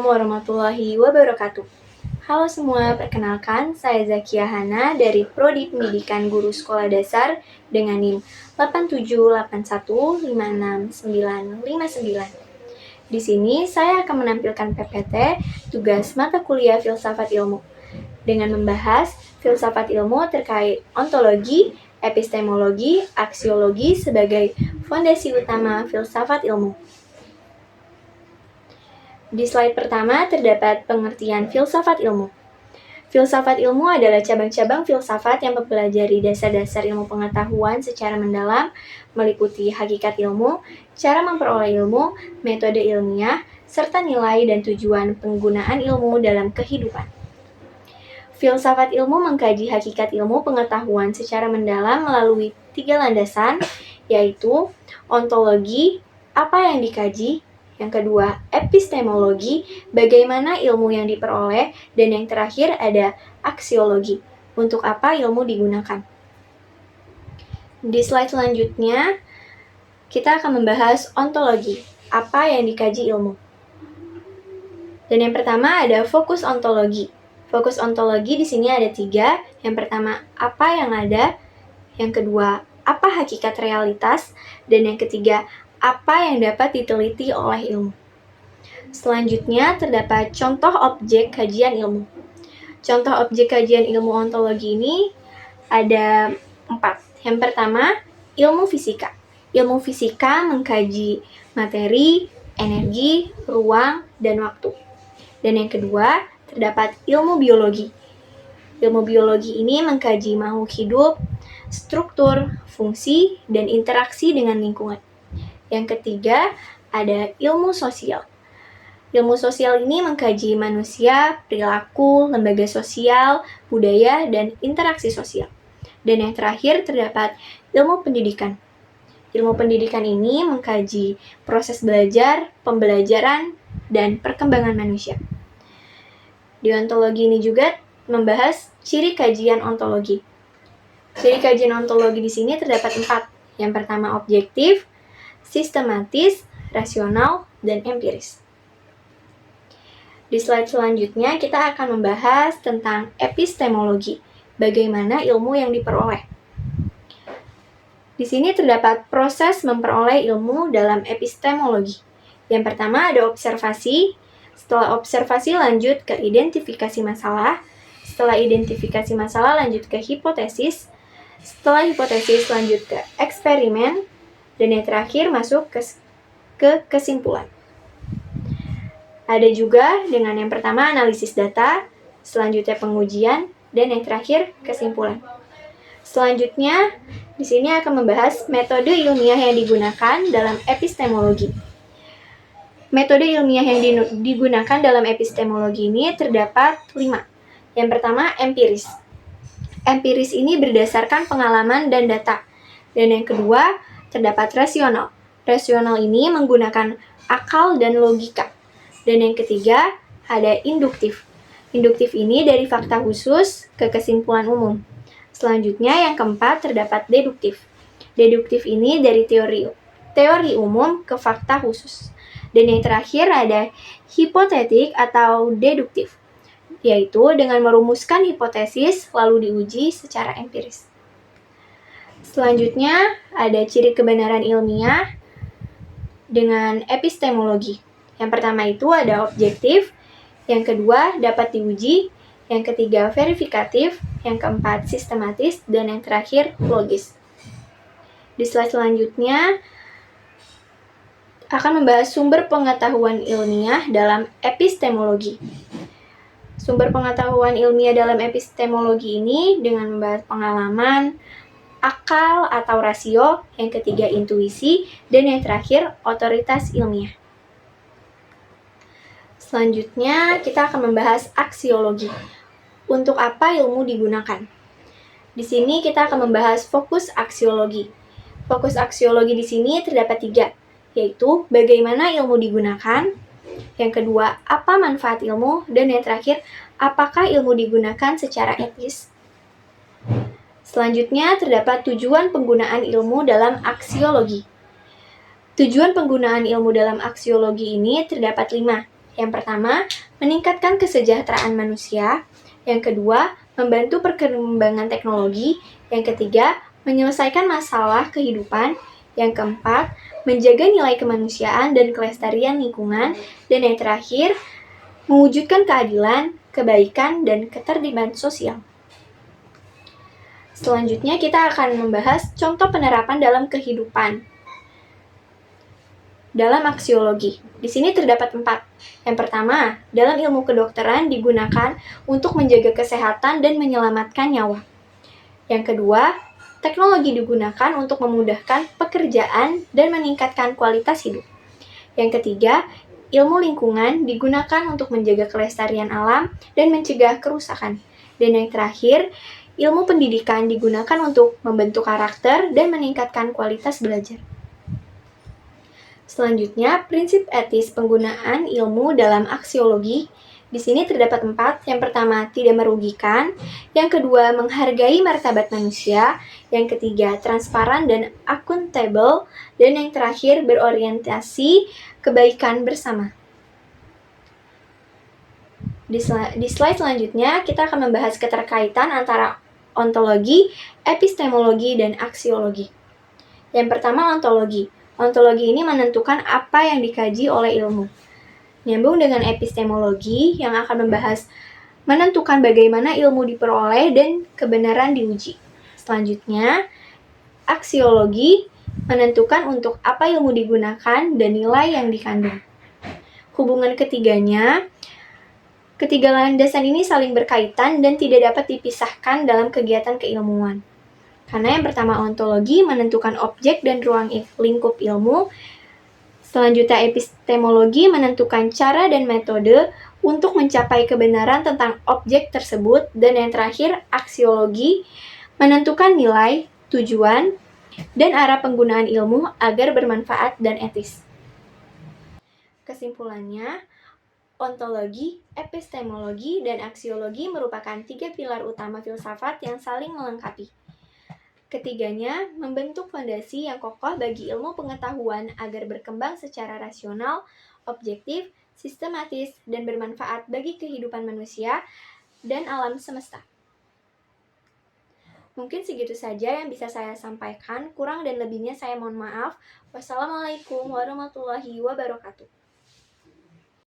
warahmatullahi wabarakatuh. Halo semua, perkenalkan saya Zakia Hana dari Prodi Pendidikan Guru Sekolah Dasar dengan NIM 8781569959. Di sini saya akan menampilkan PPT tugas mata kuliah Filsafat Ilmu dengan membahas filsafat ilmu terkait ontologi, epistemologi, aksiologi sebagai fondasi utama filsafat ilmu. Di slide pertama terdapat pengertian filsafat ilmu. Filsafat ilmu adalah cabang-cabang filsafat yang mempelajari dasar-dasar ilmu pengetahuan secara mendalam, meliputi hakikat ilmu, cara memperoleh ilmu, metode ilmiah, serta nilai dan tujuan penggunaan ilmu dalam kehidupan. Filsafat ilmu mengkaji hakikat ilmu pengetahuan secara mendalam melalui 3 landasan, yaitu ontologi, apa yang dikaji, yang kedua, epistemologi, bagaimana ilmu yang diperoleh, dan yang terakhir ada aksiologi, untuk apa ilmu digunakan. Di slide selanjutnya, kita akan membahas ontologi, apa yang dikaji ilmu. Dan yang pertama ada fokus ontologi. Fokus ontologi di sini ada 3. Yang pertama, apa yang ada. Yang kedua, apa hakikat realitas. Dan yang ketiga, apa yang dapat diteliti oleh ilmu. Selanjutnya terdapat contoh objek kajian ilmu. Contoh objek kajian ilmu ontologi ini ada 4. Yang pertama, ilmu fisika. Ilmu fisika mengkaji materi, energi, ruang, dan waktu. Dan yang kedua, terdapat ilmu biologi. Ilmu biologi ini mengkaji makhluk hidup, struktur, fungsi, dan interaksi dengan lingkungan. Yang ketiga, ada ilmu sosial. Ilmu sosial ini mengkaji manusia, perilaku, lembaga sosial, budaya, dan interaksi sosial. Dan yang terakhir terdapat ilmu pendidikan. Ilmu pendidikan ini mengkaji proses belajar, pembelajaran, dan perkembangan manusia. Di ontologi ini juga membahas ciri kajian ontologi. Ciri kajian ontologi di sini terdapat 4. Yang pertama objektif, sistematis, rasional, dan empiris. Di slide selanjutnya kita akan membahas tentang epistemologi, bagaimana ilmu yang diperoleh. Di sini terdapat proses memperoleh ilmu dalam epistemologi. Yang pertama ada observasi, setelah observasi lanjut ke identifikasi masalah, setelah identifikasi masalah lanjut ke hipotesis, setelah hipotesis lanjut ke eksperimen, dan yang terakhir masuk ke kesimpulan. Ada juga dengan yang pertama analisis data, selanjutnya pengujian, dan yang terakhir kesimpulan. Selanjutnya, di sini akan membahas metode ilmiah yang digunakan dalam epistemologi. Metode ilmiah yang digunakan dalam epistemologi ini terdapat 5. Yang pertama, empiris. Empiris ini berdasarkan pengalaman dan data. Dan yang kedua, terdapat rasional. Rasional ini menggunakan akal dan logika. Dan yang ketiga, ada induktif. Induktif ini dari fakta khusus ke kesimpulan umum. Selanjutnya yang keempat terdapat deduktif. Deduktif ini dari teori umum ke fakta khusus. Dan yang terakhir ada hipotetik atau deduktif, yaitu dengan merumuskan hipotesis lalu diuji secara empiris. Selanjutnya ada ciri kebenaran ilmiah dengan epistemologi. Yang pertama itu ada objektif, yang kedua dapat diuji, yang ketiga verifikatif, yang keempat sistematis, dan yang terakhir logis. Di slide selanjutnya akan membahas sumber pengetahuan ilmiah dalam epistemologi. Sumber pengetahuan ilmiah dalam epistemologi ini dengan membahas pengalaman, akal atau rasio, yang ketiga intuisi, dan yang terakhir otoritas ilmiah. Selanjutnya kita akan membahas aksiologi. Untuk apa ilmu digunakan? Di sini kita akan membahas fokus aksiologi. Fokus aksiologi di sini terdapat 3, yaitu bagaimana ilmu digunakan, yang kedua apa manfaat ilmu, dan yang terakhir apakah ilmu digunakan secara etis. Selanjutnya terdapat tujuan penggunaan ilmu dalam aksiologi. Tujuan penggunaan ilmu dalam aksiologi ini terdapat 5. Yang pertama, meningkatkan kesejahteraan manusia. Yang kedua, membantu perkembangan teknologi. Yang ketiga, menyelesaikan masalah kehidupan. Yang keempat, menjaga nilai kemanusiaan dan kelestarian lingkungan. Dan yang terakhir, mewujudkan keadilan, kebaikan, dan ketertiban sosial. Selanjutnya kita akan membahas contoh penerapan dalam kehidupan. Dalam aksiologi, di sini terdapat 4. Yang pertama, dalam ilmu kedokteran digunakan untuk menjaga kesehatan dan menyelamatkan nyawa. Yang kedua, teknologi digunakan untuk memudahkan pekerjaan dan meningkatkan kualitas hidup. Yang ketiga, ilmu lingkungan digunakan untuk menjaga kelestarian alam dan mencegah kerusakan. Dan yang terakhir, ilmu pendidikan digunakan untuk membentuk karakter dan meningkatkan kualitas belajar. Selanjutnya, prinsip etis penggunaan ilmu dalam aksiologi. Di sini terdapat 4. Yang pertama, tidak merugikan. Yang kedua, menghargai martabat manusia. Yang ketiga, transparan dan akuntabel. Dan yang terakhir, berorientasi kebaikan bersama. Di slide selanjutnya, kita akan membahas keterkaitan antara ontologi, epistemologi, dan aksiologi. Yang pertama, ontologi. Ontologi ini menentukan apa yang dikaji oleh ilmu. Nyambung dengan epistemologi yang akan membahas menentukan bagaimana ilmu diperoleh dan kebenaran diuji. Selanjutnya, aksiologi menentukan untuk apa ilmu digunakan dan nilai yang dikandung. Hubungan ketiganya, ketiga landasan ini saling berkaitan dan tidak dapat dipisahkan dalam kegiatan keilmuan. Karena yang pertama, ontologi menentukan objek dan ruang lingkup ilmu. Selanjutnya, epistemologi menentukan cara dan metode untuk mencapai kebenaran tentang objek tersebut. Dan yang terakhir, aksiologi menentukan nilai, tujuan, dan arah penggunaan ilmu agar bermanfaat dan etis. Kesimpulannya, ontologi, epistemologi, dan aksiologi merupakan 3 pilar utama filsafat yang saling melengkapi. Ketiganya membentuk fondasi yang kokoh bagi ilmu pengetahuan agar berkembang secara rasional, objektif, sistematis, dan bermanfaat bagi kehidupan manusia dan alam semesta. Mungkin segitu saja yang bisa saya sampaikan, kurang dan lebihnya saya mohon maaf. Wassalamualaikum warahmatullahi wabarakatuh.